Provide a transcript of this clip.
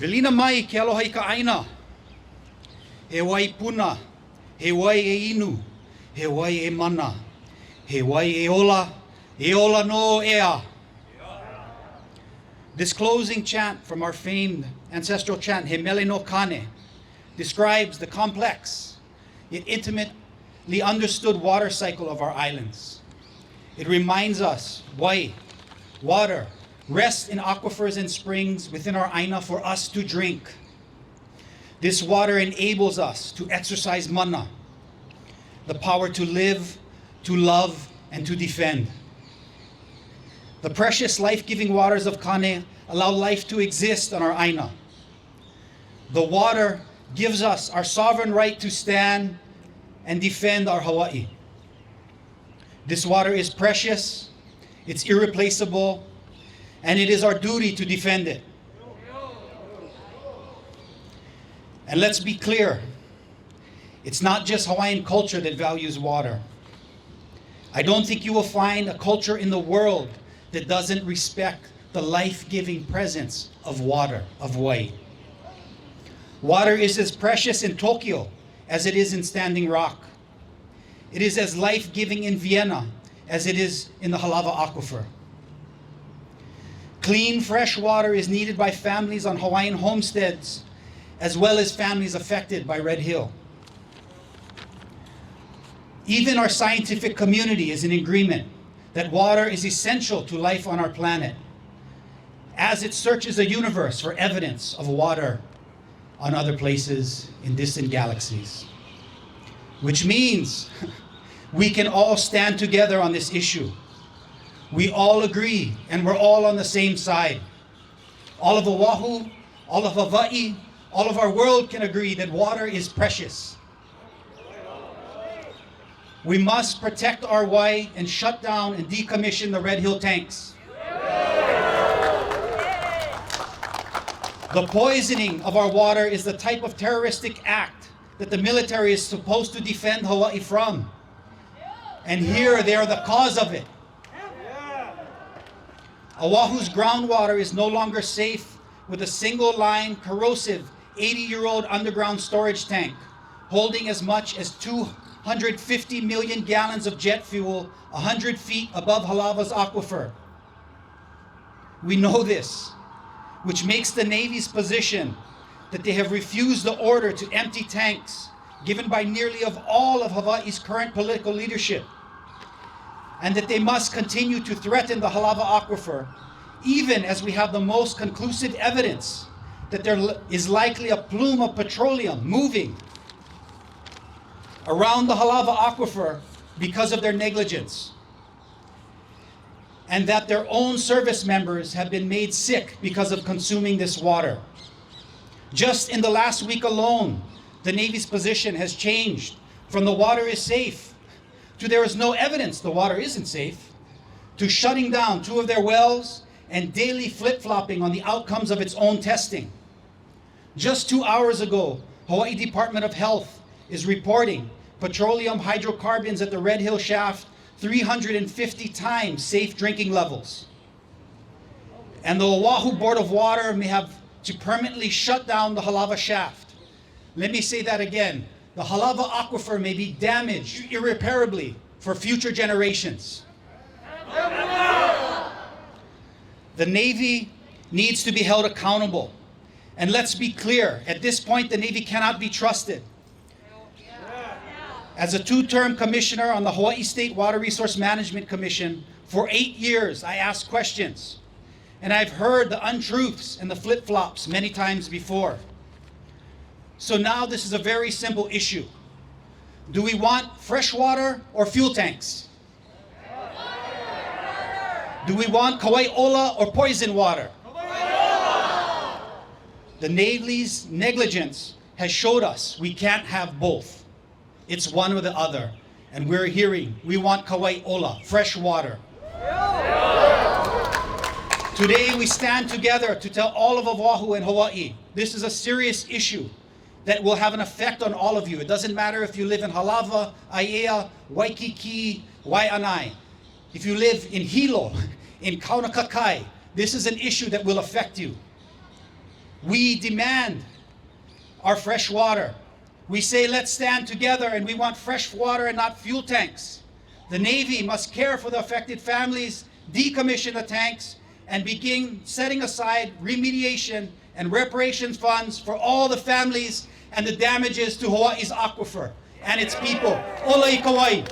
Velina mai ke aloha I ka aina. He wai puna, he wai e inu, he wai e mana, he wai e ola no ea. This closing chant from our famed ancestral chant, He Mele no Kane, describes the complex yet intimately understood water cycle of our islands. It reminds us why water rests in aquifers and springs within our aina for us to drink. This water enables us to exercise mana, the power to live, to love, and to defend. The precious life-giving waters of Kane allow life to exist on our aina. The water gives us our sovereign right to stand and defend our Hawaii. This water is precious, it's irreplaceable, and it is our duty to defend it. And let's be clear, it's not just Hawaiian culture that values water. I don't think you will find a culture in the world that doesn't respect the life-giving presence of water, of Hawaii. Water is as precious in Tokyo as it is in Standing Rock. It is as life-giving in Vienna as it is in the Halawa aquifer. Clean, fresh water is needed by families on Hawaiian homesteads, as well as families affected by Red Hill. Even our scientific community is in agreement that water is essential to life on our planet, as it searches the universe for evidence of water on other places in distant galaxies. Which means we can all stand together on this issue. We all agree, and we're all on the same side. All of Oahu, all of Hawaii, all of our world can agree that water is precious. We must protect our wai and shut down and decommission the Red Hill tanks. The poisoning of our water is the type of terroristic act that the military is supposed to defend Hawaii from. And here they are the cause of it. Oahu's groundwater is no longer safe with a single line, corrosive, 80-year-old underground storage tank holding as much as 250 million gallons of jet fuel 100 feet above Halawa's aquifer. We know this, which makes the Navy's position that they have refused the order to empty tanks given by nearly of all of Hawaii's current political leadership, and that they must continue to threaten the Halawa aquifer, even as we have the most conclusive evidence that there is likely a plume of petroleum moving around the Halawa aquifer because of their negligence, and that their own service members have been made sick because of consuming this water. Just in the last week alone, the Navy's position has changed from the water is safe to there is no evidence the water isn't safe, to shutting down 2 of their wells and daily flip-flopping on the outcomes of its own testing. Just 2 hours ago, Hawaii Department of Health is reporting petroleum hydrocarbons at the Red Hill shaft 350 times safe drinking levels. And the Oahu Board of Water may have to permanently shut down the Halawa shaft. Let me say that again. The Halawa aquifer may be damaged irreparably for future generations. The Navy needs to be held accountable. And let's be clear, at this point the Navy cannot be trusted. As a 2-term commissioner on the Hawaii State Water Resource Management Commission, for 8 years I asked questions. And I've heard the untruths and the flip-flops many times before. So now this is a very simple issue. Do we want fresh water or fuel tanks? Do we want Kauai ola or poison water? The Navy's negligence has showed us we can't have both. It's one or the other. And we're hearing we want Kauai ola, fresh water. Today we stand together to tell all of Oahu and Hawaii this is a serious issue that will have an effect on all of you. It doesn't matter if you live in Halawa, Aiea, Waikiki, Waianae. If you live in Hilo, in Kaunakakai, this is an issue that will affect you. We demand our fresh water. We say, let's stand together, and we want fresh water and not fuel tanks. The Navy must care for the affected families, decommission the tanks, and begin setting aside remediation and reparation funds for all the families and the damages to Hawaii's aquifer and its people. Ola i Kauai.